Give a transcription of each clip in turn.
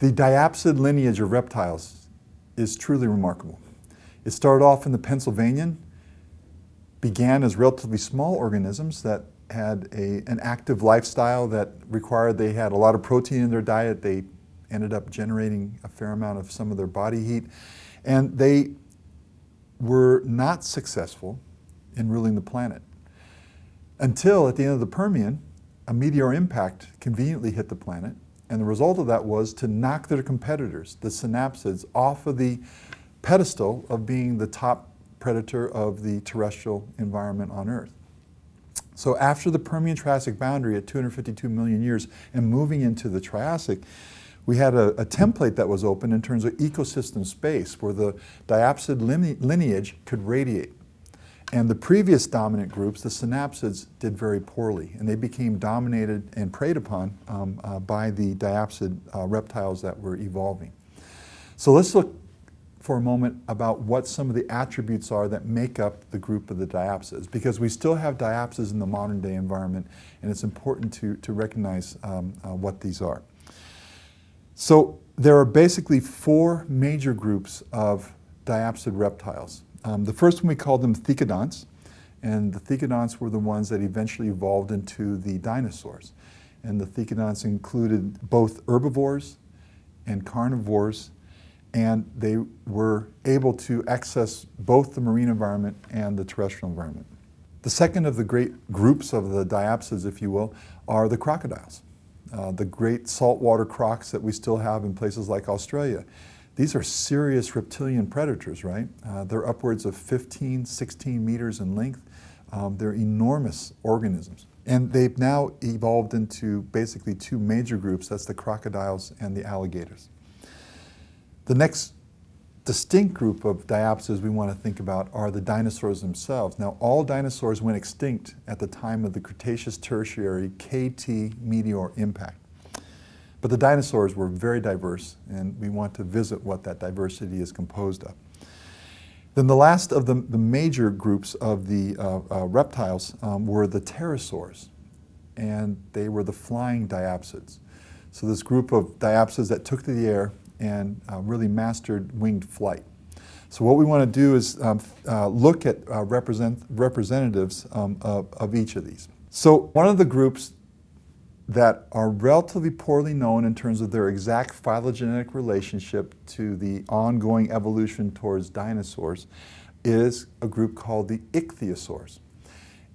The diapsid lineage of reptiles is truly remarkable. It started off in the Pennsylvanian, began as relatively small organisms that had an active lifestyle that required they had a lot of protein in their diet. They ended up generating a fair amount of some of their body heat. And they were not successful in ruling the planet until at the end of the Permian, a meteor impact conveniently hit the planet. And the result of that was to knock their competitors, the synapsids, off of the pedestal of being the top predator of the terrestrial environment on Earth. So after the Permian-Triassic boundary at 252 million years and moving into the Triassic, we had a template that was open in terms of ecosystem space where the diapsid lineage could radiate. And the previous dominant groups, the synapsids, did very poorly, and they became dominated and preyed upon by the diapsid reptiles that were evolving. So let's look for a moment about what some of the attributes are that make up the group of the diapsids, because we still have diapsids in the modern day environment, and it's important to recognize what these are. So there are basically four major groups of diapsid reptiles. The first one we called them thecodonts, and the thecodonts were the ones that eventually evolved into the dinosaurs. And the thecodonts included both herbivores and carnivores, and they were able to access both the marine environment and the terrestrial environment. The second of the great groups of the diapsids, if you will, are the crocodiles. The great saltwater crocs that we still have in places like Australia. These are serious reptilian predators, right? They're upwards of 15, 16 meters in length. They're enormous organisms. And they've now evolved into basically two major groups. That's the crocodiles and the alligators. The next distinct group of diapsids we want to think about are the dinosaurs themselves. Now, all dinosaurs went extinct at the time of the Cretaceous-Tertiary KT meteor impact. But the dinosaurs were very diverse, and we want to visit what that diversity is composed of. Then the last of the major groups of the reptiles were the pterosaurs, and they were the flying diapsids. So this group of diapsids that took to the air and really mastered winged flight. So what we want to do is look at representatives of each of these. So one of the groups that are relatively poorly known in terms of their exact phylogenetic relationship to the ongoing evolution towards dinosaurs is a group called the ichthyosaurs.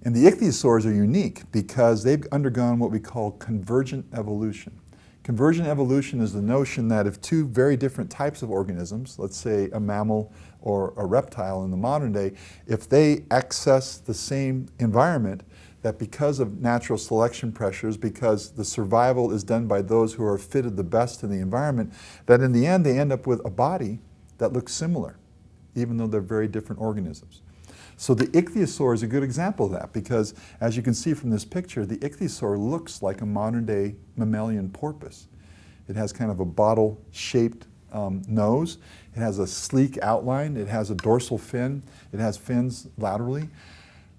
And the ichthyosaurs are unique because they've undergone what we call convergent evolution. Convergent evolution is the notion that if two very different types of organisms, let's say a mammal or a reptile in the modern day, if they access the same environment, that because of natural selection pressures, because the survival is done by those who are fitted the best in the environment, that in the end they end up with a body that looks similar, even though they're very different organisms. So the ichthyosaur is a good example of that, because as you can see from this picture, the ichthyosaur looks like a modern day mammalian porpoise. It has kind of a bottle-shaped nose. It has a sleek outline. It has a dorsal fin. It has fins laterally.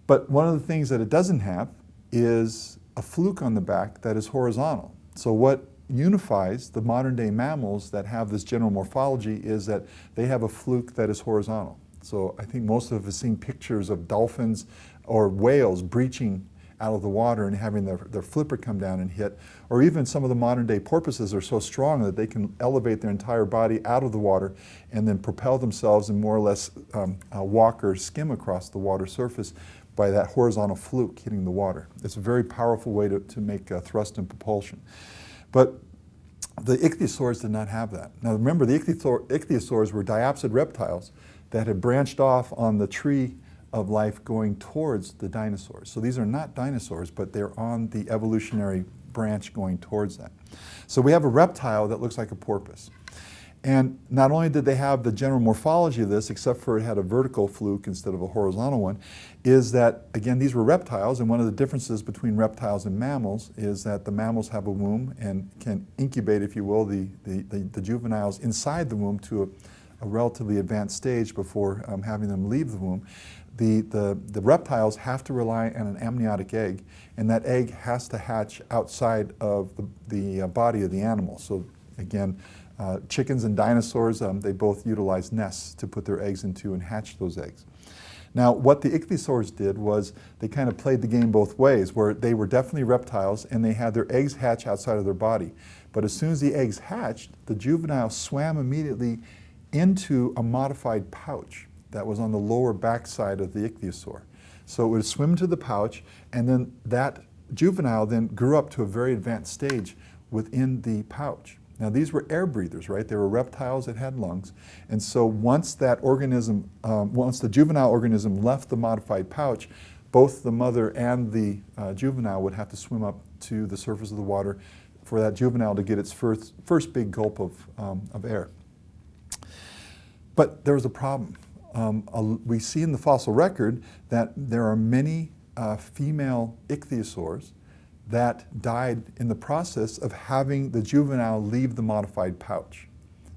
But one of the things that it doesn't have is a fluke on the back that is horizontal. So what unifies the modern day mammals that have this general morphology is that they have a fluke that is horizontal. So I think most of us have seen pictures of dolphins or whales breaching out of the water and having their flipper come down and hit. Or even some of the modern day porpoises are so strong that they can elevate their entire body out of the water and then propel themselves and more or less walk or skim across the water surface by that horizontal fluke hitting the water. It's a very powerful way to make thrust and propulsion. But the ichthyosaurs did not have that. Now remember, the ichthyosaurs were diapsid reptiles that had branched off on the tree of life going towards the dinosaurs. So these are not dinosaurs, but they're on the evolutionary branch going towards that. So we have a reptile that looks like a porpoise. And not only did they have the general morphology of this, except for it had a vertical fluke instead of a horizontal one, is that, again, these were reptiles, and one of the differences between reptiles and mammals is that the mammals have a womb and can incubate, if you will, the juveniles inside the womb to a relatively advanced stage before having them leave the womb. The reptiles have to rely on an amniotic egg, and that egg has to hatch outside of the body of the animal. So again, Chickens and dinosaurs, they both utilized nests to put their eggs into and hatch those eggs. Now, what the ichthyosaurs did was they kind of played the game both ways, where they were definitely reptiles and they had their eggs hatch outside of their body. But as soon as the eggs hatched, the juvenile swam immediately into a modified pouch that was on the lower backside of the ichthyosaur. So it would swim to the pouch, and then that juvenile then grew up to a very advanced stage within the pouch. Now, these were air breathers, right? They were reptiles that had lungs. And so once that organism, once the juvenile organism left the modified pouch, both the mother and the juvenile would have to swim up to the surface of the water for that juvenile to get its first big gulp of air. But there was a problem. We see in the fossil record that there are many female ichthyosaurs that died in the process of having the juvenile leave the modified pouch.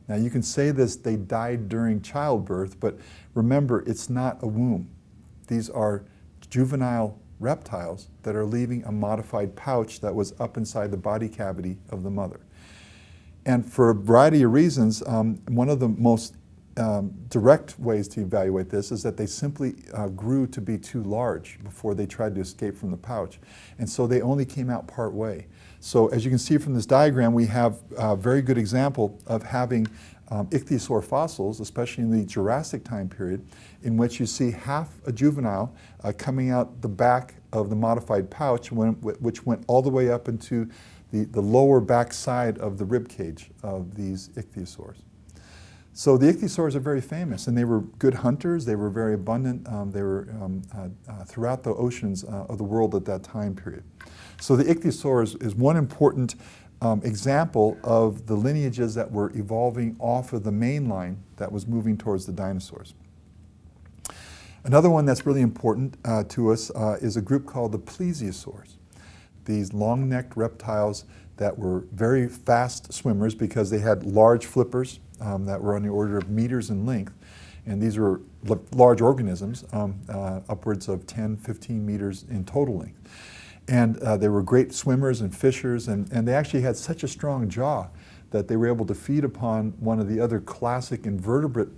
Now, you can say this, they died during childbirth, but remember, it's not a womb. These are juvenile reptiles that are leaving a modified pouch that was up inside the body cavity of the mother. And for a variety of reasons, one of the most direct ways to evaluate this is that they simply grew to be too large before they tried to escape from the pouch. And so they only came out part way. So as you can see from this diagram, we have a very good example of having ichthyosaur fossils, especially in the Jurassic time period, in which you see half a juvenile coming out the back of the modified pouch, which went all the way up into the lower back side of the rib cage of these ichthyosaurs. So the ichthyosaurs are very famous, and they were good hunters. They were very abundant. They were throughout the oceans of the world at that time period. So the ichthyosaurs is one important example of the lineages that were evolving off of the main line that was moving towards the dinosaurs. Another one that's really important to us is a group called the plesiosaurs. These long-necked reptiles that were very fast swimmers because they had large flippers that were on the order of meters in length. And these were large organisms, upwards of 10, 15 meters in total length. And they were great swimmers and fishers, and they actually had such a strong jaw that they were able to feed upon one of the other classic invertebrate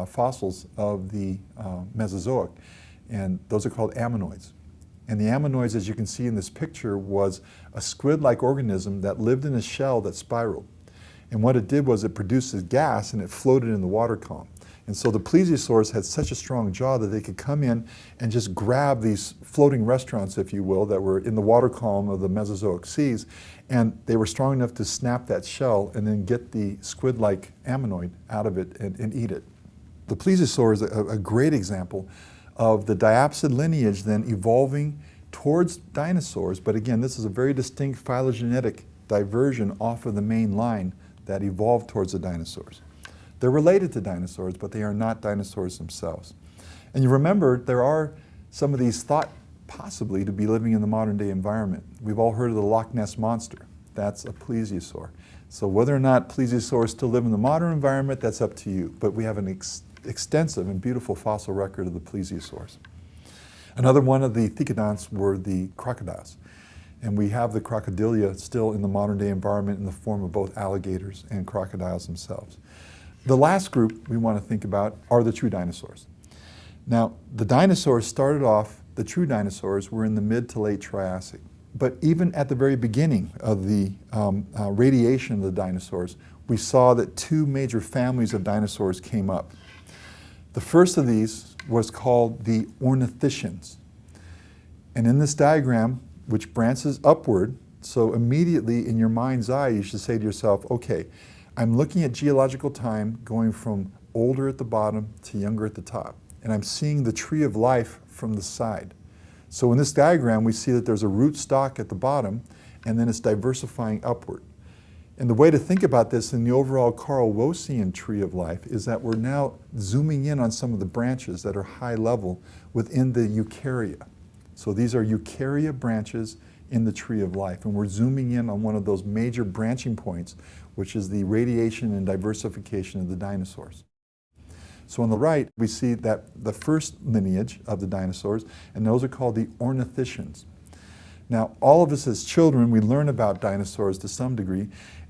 fossils of the Mesozoic, and those are called ammonoids. And the ammonoids, as you can see in this picture, was a squid-like organism that lived in a shell that spiraled. And what it did was it produced this gas and it floated in the water column. And so the plesiosaurs had such a strong jaw that they could come in and just grab these floating restaurants, if you will, that were in the water column of the Mesozoic seas, and they were strong enough to snap that shell and then get the squid-like ammonoid out of it and eat it. The plesiosaur is a great example of the diapsid lineage then evolving towards dinosaurs, but again, this is a very distinct phylogenetic diversion off of the main line that evolved towards the dinosaurs. They're related to dinosaurs, but they are not dinosaurs themselves. And you remember, there are some of these thought possibly to be living in the modern day environment. We've all heard of the Loch Ness Monster. That's a plesiosaur. So whether or not plesiosaurs still live in the modern environment, that's up to you. But we have an extensive and beautiful fossil record of the plesiosaurs. Another one of the thecodonts were the crocodiles. And we have the crocodilia still in the modern day environment in the form of both alligators and crocodiles themselves. The last group we want to think about are the true dinosaurs. Now, the dinosaurs started off, the true dinosaurs were in the mid to late Triassic. But even at the very beginning of the radiation of the dinosaurs, we saw that two major families of dinosaurs came up. The first of these was called the ornithischians. And in this diagram, which branches upward, so immediately in your mind's eye, you should say to yourself, okay, I'm looking at geological time going from older at the bottom to younger at the top, and I'm seeing the tree of life from the side. So in this diagram, we see that there's a root stock at the bottom, and then it's diversifying upward. And the way to think about this in the overall Carl Woesian tree of life is that we're now zooming in on some of the branches that are high level within the eukarya. So these are eukarya branches in the tree of life, and we're zooming in on one of those major branching points, which is the radiation and diversification of the dinosaurs. So on the right, we see that the first lineage of the dinosaurs, and those are called the ornithischians. Now, all of us as children, we learn about dinosaurs to some degree,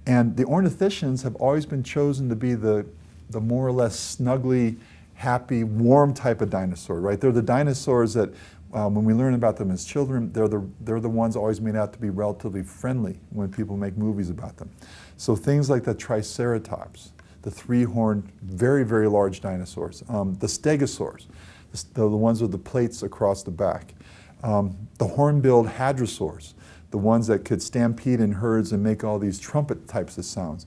And the ornithischians have always been chosen to be the more or less snuggly, happy, warm type of dinosaur, right? They're the dinosaurs that, when we learn about them as children, they're the ones always made out to be relatively friendly when people make movies about them. So things like the Triceratops, the three-horned, very, very large dinosaurs, the stegosaurs, the ones with the plates across the back, the horn-billed hadrosaurs, the ones that could stampede in herds and make all these trumpet types of sounds.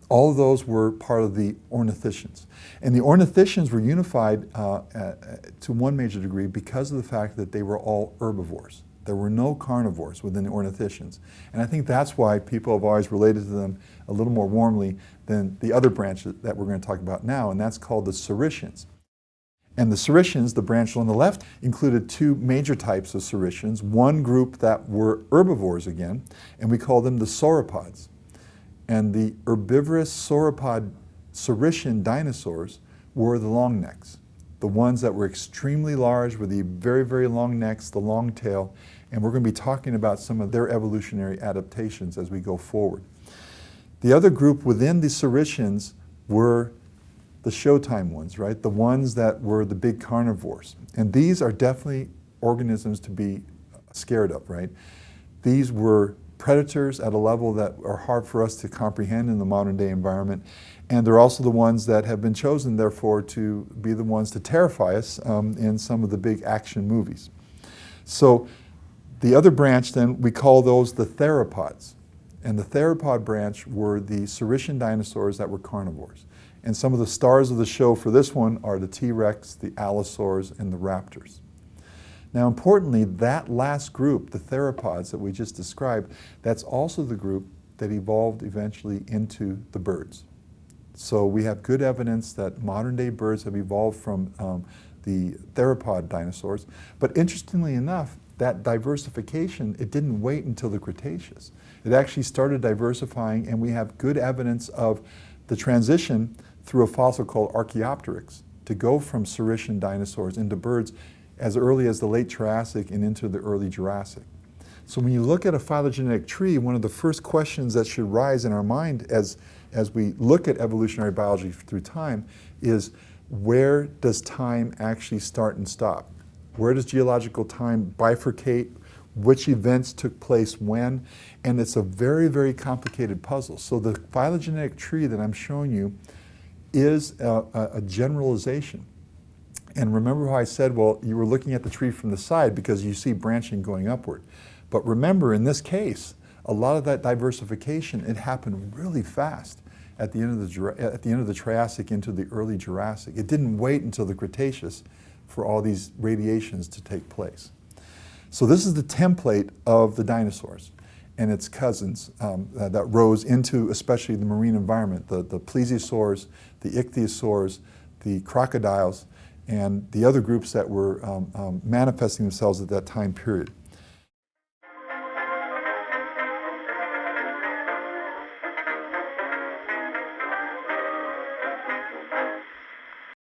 All of those were part of the ornithischians. And the ornithischians were unified to one major degree because of the fact that they were all herbivores. There were no carnivores within the ornithischians. And I think that's why people have always related to them a little more warmly than the other branch that we're going to talk about now, and that's called the saurischians. And the saurischians, the branch on the left, included two major types of saurischians. One group that were herbivores again, and we call them the sauropods. And the herbivorous sauropod saurischian dinosaurs were the long necks, the ones that were extremely large with the very, very long necks, the long tail, and we're going to be talking about some of their evolutionary adaptations as we go forward. The other group within the saurischians were the showtime ones, right? The ones that were the big carnivores. And these are definitely organisms to be scared of, right? These were predators at a level that are hard for us to comprehend in the modern day environment. And they're also the ones that have been chosen, therefore, to be the ones to terrify us in some of the big action movies. So the other branch then, we call those the theropods. And the theropod branch were the saurischian dinosaurs that were carnivores. And some of the stars of the show for this one are the T-Rex, the allosaurs, and the raptors. Now importantly, that last group, the theropods that we just described, that's also the group that evolved eventually into the birds. So we have good evidence that modern day birds have evolved from the theropod dinosaurs. But interestingly enough, that diversification, it didn't wait until the Cretaceous. It actually started diversifying, and we have good evidence of the transition through a fossil called Archaeopteryx to go from saurischian dinosaurs into birds as early as the late Triassic and into the early Jurassic. So when you look at a phylogenetic tree, one of the first questions that should rise in our mind as we look at evolutionary biology through time is, where does time actually start and stop? Where does geological time bifurcate? Which events took place when? And it's a very, very complicated puzzle. So the phylogenetic tree that I'm showing you is a generalization. And remember how I said, well, you were looking at the tree from the side because you see branching going upward. But remember, in this case, a lot of that diversification, it happened really fast at the end of the Triassic into the early Jurassic. It didn't wait until the Cretaceous for all these radiations to take place. So this is the template of the dinosaurs and its cousins that rose into especially the marine environment, the plesiosaurs, the ichthyosaurs, the crocodiles, and the other groups that were manifesting themselves at that time period.